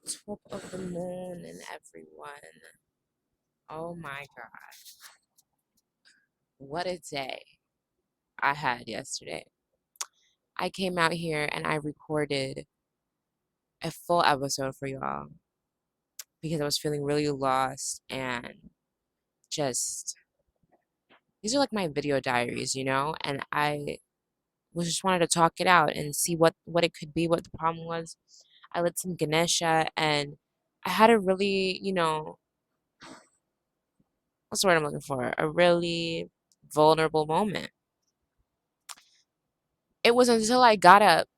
Top of the morning, everyone. Oh my God. What a day I had yesterday. I came out here and I recorded a full episode for y'all because I was feeling really lost and just, these are like my video diaries, And I was just wanted to talk it out and see what it could be, what the problem was. I lit some Ganesha and I had a really, what's the word I'm looking for? A really vulnerable moment. It was until I got up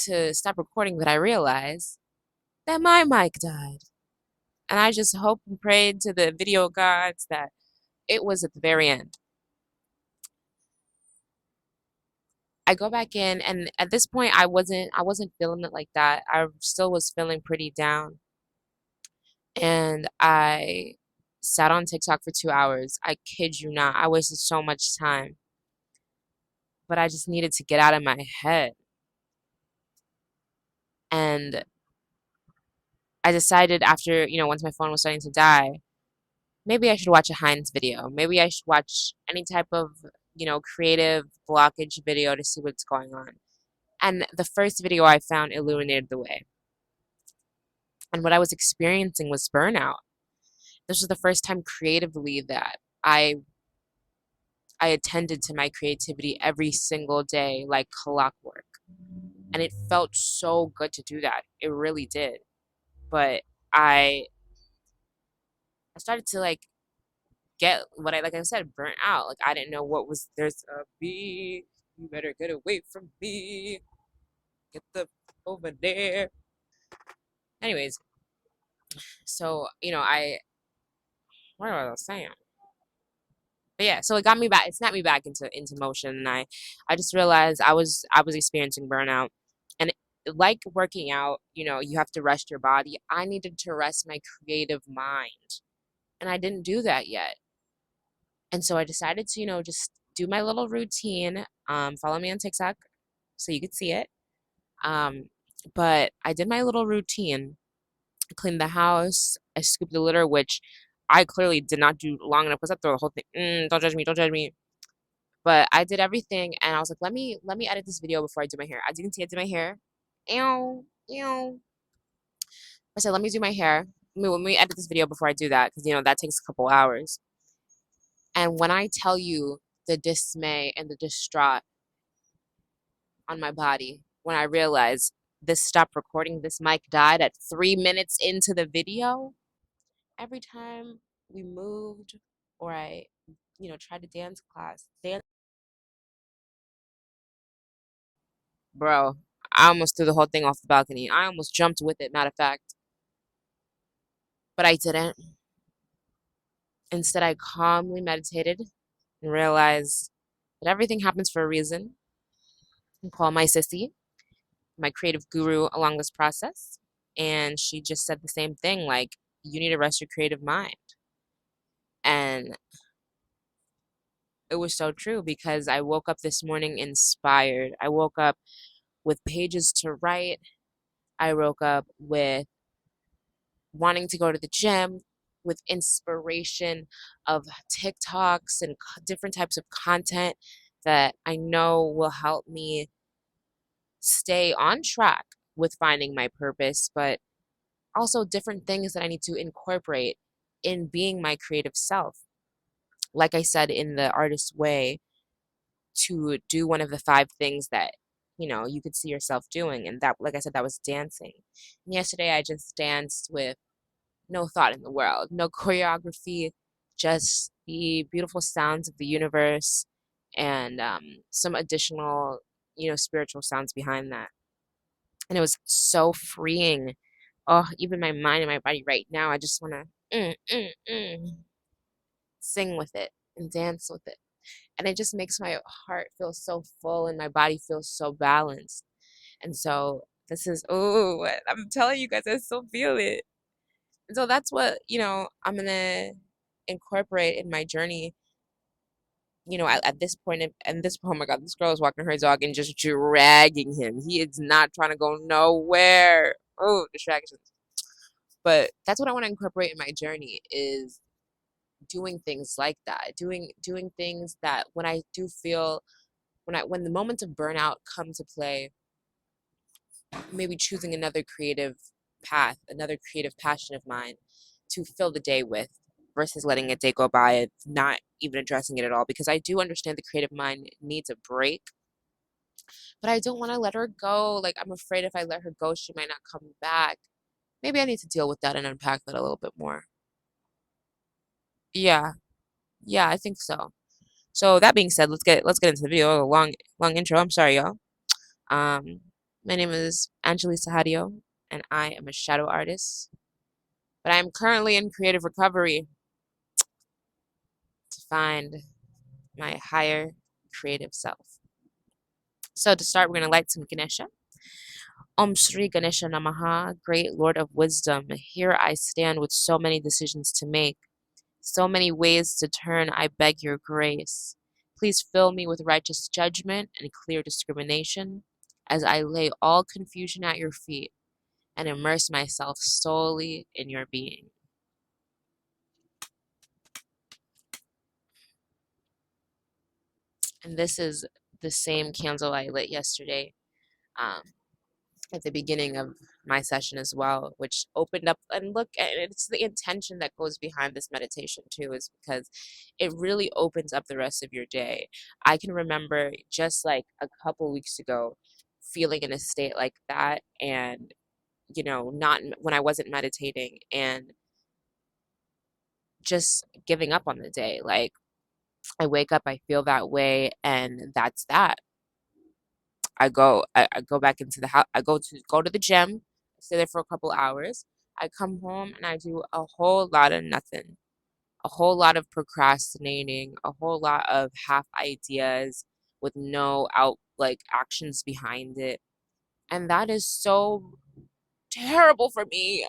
to stop recording that I realized that my mic died. And I just hoped and prayed to the video gods that it was at the very end. I go back in and at this point I wasn't feeling it like that. I still was feeling pretty down. And I sat on TikTok for 2 hours. I kid you not. I wasted so much time. But I just needed to get out of my head. And I decided after, once my phone was starting to die, maybe I should watch a Heinz video. Maybe I should watch any type of, creative blockage video to see what's going on. And the first video I found illuminated the way. And what I was experiencing was burnout. This was the first time creatively that I attended to my creativity every single day like clockwork. And it felt so good to do that. It really did. But I started to get what I like I said, burnt out. Like I didn't know what was there's a bee. You better get away from me. Get the over there. Anyways, so I what was I saying? But yeah, so it got me back. It snapped me back into motion, and I just realized I was experiencing burnout, and like working out, you have to rest your body. I needed to rest my creative mind, and I didn't do that yet. And so I decided to, just do my little routine. Follow me on TikTok so you could see it. Um, but I did my little routine. I cleaned the house. I scooped the litter, which I clearly did not do long enough because I threw the whole thing. Don't judge me. Don't judge me. But I did everything, and I was like, let me edit this video before I do my hair. As you can see, I did my hair. Ew, ew. I said, let me do my hair. Let me edit this video before I do that because that takes a couple hours. And when I tell you the dismay and the distraught on my body when I realized this stopped recording, this mic died at 3 minutes into the video. Every time we moved or I, tried to dance, bro, I almost threw the whole thing off the balcony. I almost jumped with it, matter of fact, but I didn't. Instead, I calmly meditated and realized that everything happens for a reason. And call my sissy, my creative guru along this process, and she just said the same thing, like, you need to rest your creative mind. And it was so true because I woke up this morning inspired. I woke up with pages to write. I woke up with wanting to go to the gym, with inspiration of TikToks and different types of content that I know will help me stay on track with finding my purpose, but also different things that I need to incorporate in being my creative self. Like I said in the artist way, to do one of the 5 things that you could see yourself doing, and that, like I said, that was dancing. And yesterday I just danced with no thought in the world, no choreography, just the beautiful sounds of the universe and some additional spiritual sounds behind that. And it was so freeing. Oh, even my mind and my body right now, I just want to sing with it and dance with it. And it just makes my heart feel so full and my body feels so balanced. And so this is, oh, I'm telling you guys, I still feel it. And so that's what, I'm gonna incorporate in my journey. At this point, and this, oh my God, this girl is walking her dog and just dragging him. He is not trying to go nowhere. Oh, distractions. But that's what I want to incorporate in my journey is doing things like that, doing things that when I do feel when the moments of burnout come to play, maybe choosing another creative path, another creative passion of mine to fill the day with versus letting a day go by and not even addressing it at all, because I do understand the creative mind needs a break, but I don't want to let her go. Like, I'm afraid if I let her go, she might not come back. Maybe I need to deal with that and unpack that a little bit more. Yeah, yeah, I think so. So that being said, let's get into the video. A long intro. I'm sorry, y'all. Um, my name is Angeli Sahadio, and I am a shadow artist. But I am currently in creative recovery to find my higher creative self. So to start, we're gonna light some Ganesha. Om Shri Ganesha Namaha, great Lord of wisdom. Here I stand with so many decisions to make. So many ways to turn, I beg your grace. Please fill me with righteous judgment and clear discrimination as I lay all confusion at your feet and immerse myself solely in your being. And this is the same candle I lit yesterday um, at the beginning of my session as well, which opened up and look, and it's the intention that goes behind this meditation too, is because it really opens up the rest of your day. I can remember just like a couple weeks ago feeling in a state like that, and not when I wasn't meditating, and just giving up on the day. Like, I wake up, I feel that way, and that's that. I go back into the house. I go to the gym, stay there for a couple hours. I come home and I do a whole lot of nothing, a whole lot of procrastinating, a whole lot of half ideas with no out like actions behind it. And that is so terrible for me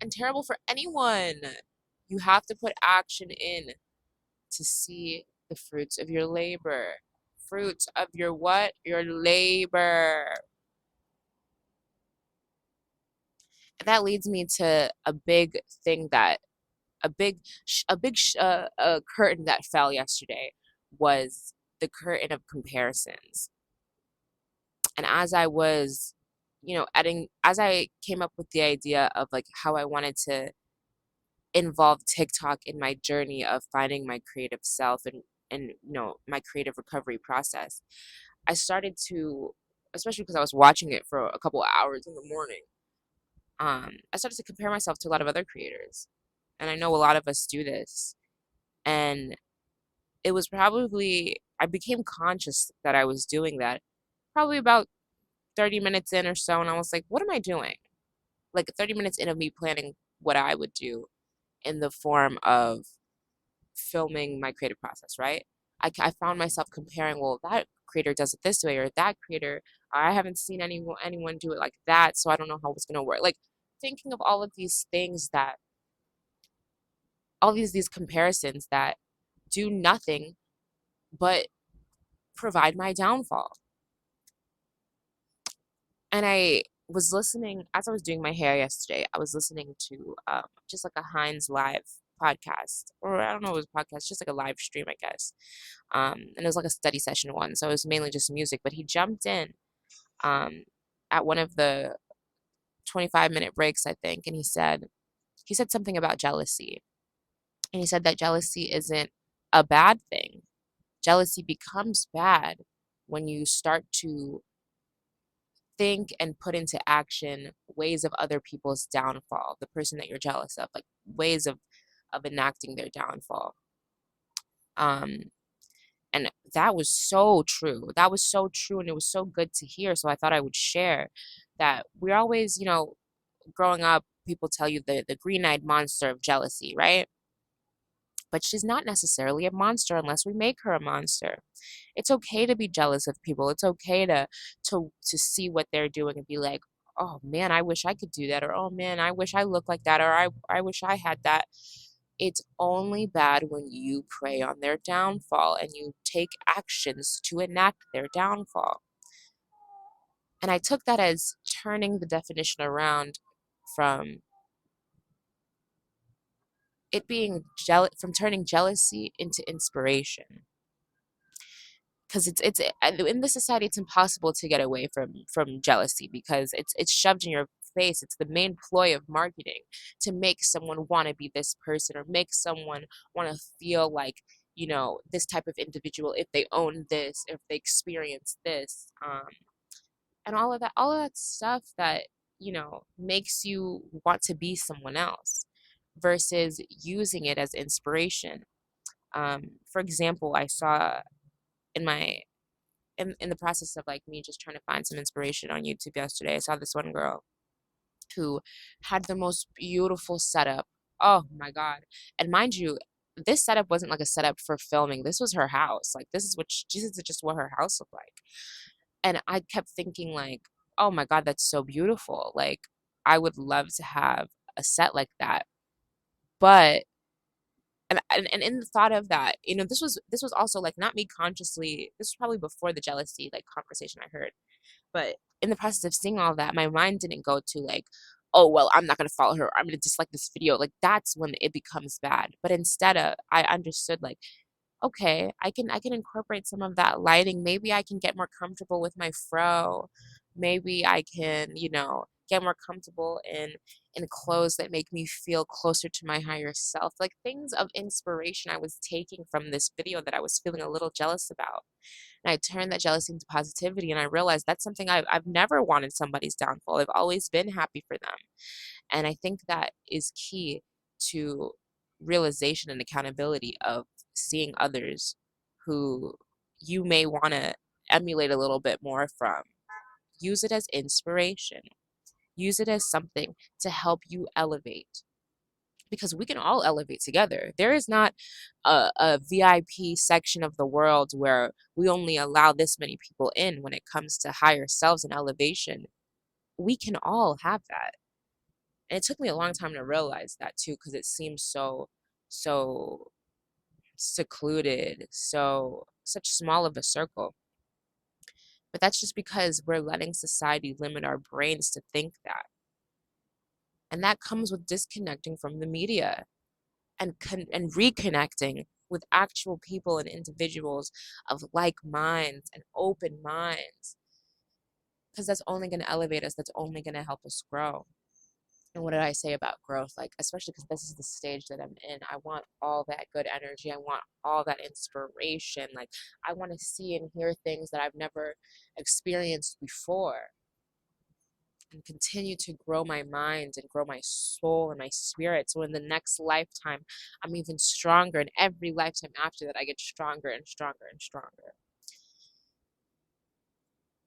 and terrible for anyone. You have to put action in to see the fruits of your labor. Fruits of your what? Your labor. That leads me to a big thing that a curtain that fell yesterday was the curtain of comparisons. And as I was, adding, as I came up with the idea of like how I wanted to involve TikTok in my journey of finding my creative self and my creative recovery process, I started to, especially because I was watching it for a couple of hours in the morning, I started to compare myself to a lot of other creators. And I know a lot of us do this. And it was probably, I became conscious that I was doing that probably about 30 minutes in or so. And I was like, what am I doing? Like 30 minutes in of me planning what I would do in the form of filming my creative process, right? I found myself comparing, well, that creator does it this way, or that creator, I haven't seen anyone do it like that, so I don't know how it's gonna work. Like, thinking of all of these things that all these comparisons that do nothing but provide my downfall. And I was listening as I was doing my hair yesterday. I was listening to just like a Heinz live podcast, or I don't know, it was a podcast, just like a live stream, I guess. And it was like a study session one, so it was mainly just music. But he jumped in um, at one of the 25-minute breaks, I think, and he said something about jealousy, and he said that jealousy isn't a bad thing. Jealousy becomes bad when you start to think and put into action ways of other people's downfall, the person that you're jealous of, like ways of enacting their downfall. Um, and that was so true. That was so true, and it was so good to hear. So I thought I would share that we're always, growing up, people tell you the green-eyed monster of jealousy, right? But she's not necessarily a monster unless we make her a monster. It's okay to be jealous of people. It's okay to see what they're doing and be like, "Oh man, I wish I could do that," or "Oh man, I wish I looked like that," or I wish I had that." It's only bad when you prey on their downfall and you take actions to enact their downfall. And I took that as turning the definition around from it being from turning jealousy into inspiration, because in this society it's impossible to get away from jealousy, because it's shoved in your face. It's the main ploy of marketing, to make someone want to be this person, or make someone want to feel like, this type of individual if they own this, if they experience this, and all of that stuff that makes you want to be someone else, versus using it as inspiration. For example, I saw in my in the process of like me just trying to find some inspiration on YouTube yesterday, I saw this one girl who had the most beautiful setup. Oh my God. And mind you, this setup wasn't like a setup for filming. This was her house. Like this is just what her house looked like. And I kept thinking like, oh my God, that's so beautiful. Like I would love to have a set like that. But and in the thought of that, this was also like not me consciously. This was probably before the jealousy like conversation I heard. But in the process of seeing all that, my mind didn't go to like, oh well, I'm not gonna follow her. I'm gonna dislike this video. Like that's when it becomes bad. But instead of, I understood like, okay, I can incorporate some of that lighting. Maybe I can get more comfortable with my fro. Maybe I can, get more comfortable in clothes that make me feel closer to my higher self. Like things of inspiration I was taking from this video that I was feeling a little jealous about. And I turned that jealousy into positivity, and I realized that's something I've never wanted somebody's downfall. I've always been happy for them. And I think that is key to realization and accountability of seeing others who you may want to emulate a little bit more from. Use it as inspiration. Use it as something to help you elevate, because we can all elevate together. There is not a VIP section of the world where we only allow this many people in when it comes to higher selves and elevation. We can all have that. And it took me a long time to realize that too, because it seems so secluded, such small of a circle. But that's just because we're letting society limit our brains to think that. And that comes with disconnecting from the media, and reconnecting with actual people and individuals of like minds and open minds, because that's only going to elevate us. That's only going to help us grow. And what did I say about growth? Like, especially because this is the stage that I'm in, I want all that good energy. I want all that inspiration. Like, I want to see and hear things that I've never experienced before, and continue to grow my mind and grow my soul and my spirit. So in the next lifetime, I'm even stronger. And every lifetime after that, I get stronger and stronger and stronger.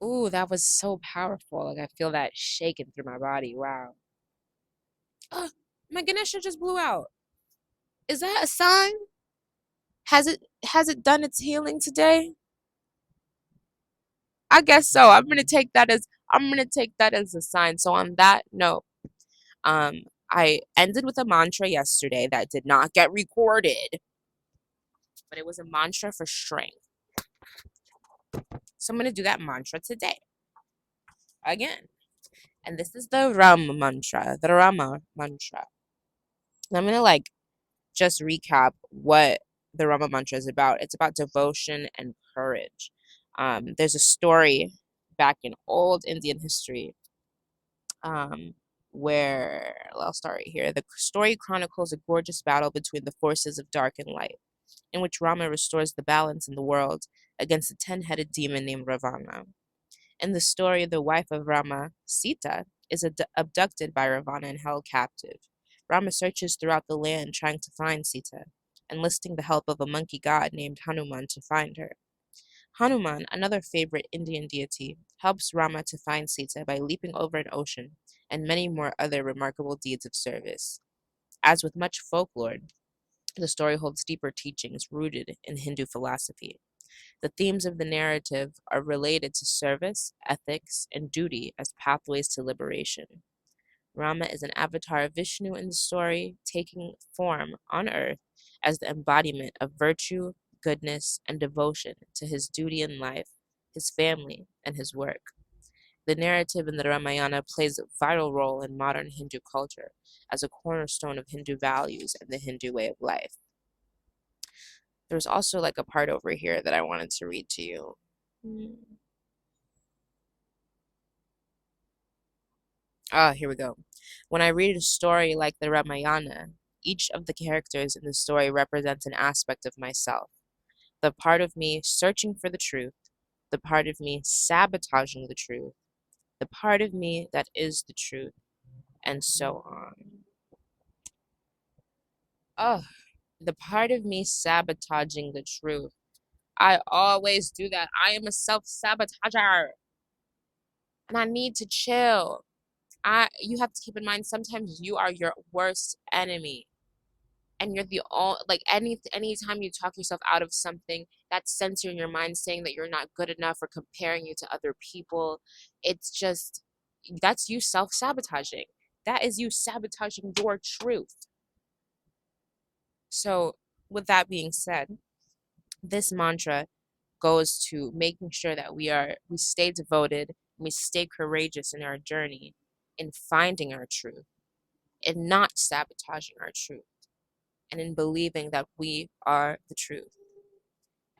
Ooh, that was so powerful. Like, I feel that shaking through my body. Wow. Oh, my Ganesha just blew out. Is that a sign? Has it done its healing today? I guess so. I'm gonna take that as a sign. So on that note, I ended with a mantra yesterday that did not get recorded, but it was a mantra for strength. So I'm gonna do that mantra today again. And this is the Ram mantra, the Rama mantra. And I'm gonna like just recap what the Rama mantra is about. It's about devotion and courage. There's a story back in old Indian history, um, where I'll start right here. The story chronicles a gorgeous battle between the forces of dark and light, in which Rama restores the balance in the world against a 10-headed demon named Ravana. In the story, the wife of Rama, Sita, is abducted by Ravana and held captive. Rama searches throughout the land trying to find Sita, enlisting the help of a monkey god named Hanuman to find her. Hanuman, another favorite Indian deity, helps Rama to find Sita by leaping over an ocean and many more other remarkable deeds of service. As with much folklore, the story holds deeper teachings rooted in Hindu philosophy. The themes of the narrative are related to service, ethics, and duty as pathways to liberation. Rama is an avatar of Vishnu in the story, taking form on earth as the embodiment of virtue, goodness, and devotion to his duty in life, his family, and his work. The narrative in the Ramayana plays a vital role in modern Hindu culture as a cornerstone of Hindu values and the Hindu way of life. There's also like a part over here that I wanted to read to you. Ah, here we go. When I read a story like the Ramayana, each of the characters in the story represents an aspect of myself. The part of me searching for the truth, the part of me sabotaging the truth, the part of me that is the truth, and so on. Oh, the part of me sabotaging the truth. I always do that. I am a self-sabotager and I need to chill. You have to keep in mind sometimes you are your worst enemy. And you're the all like anytime you talk yourself out of something, that's censoring your mind saying that you're not good enough or comparing you to other people. It's just that's you self-sabotaging. That is you sabotaging your truth. So with that being said, this mantra goes to making sure that we stay devoted, we stay courageous in our journey in finding our truth and not sabotaging our truth and in believing that we are the truth.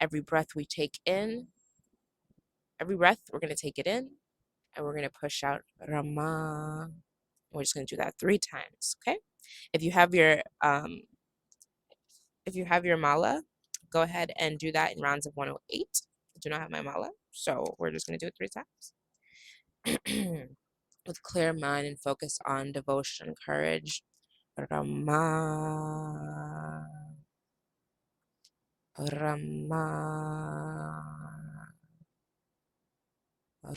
Every breath we take in, every breath we're going to take it in and we're going to push out Rama. We're just going to do that 3 times, okay? If you have your mala, go ahead and do that in rounds of 108. I do not have my mala, so we're just going to do it 3 times. With clear mind and focus on devotion and courage. Rama, Rama,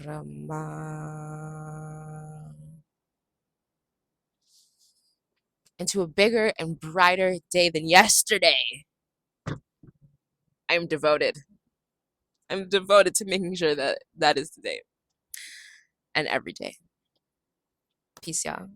Rama. Into a bigger and brighter day than yesterday. I'm devoted. I'm devoted to making sure that that is today and every day. Peace, y'all.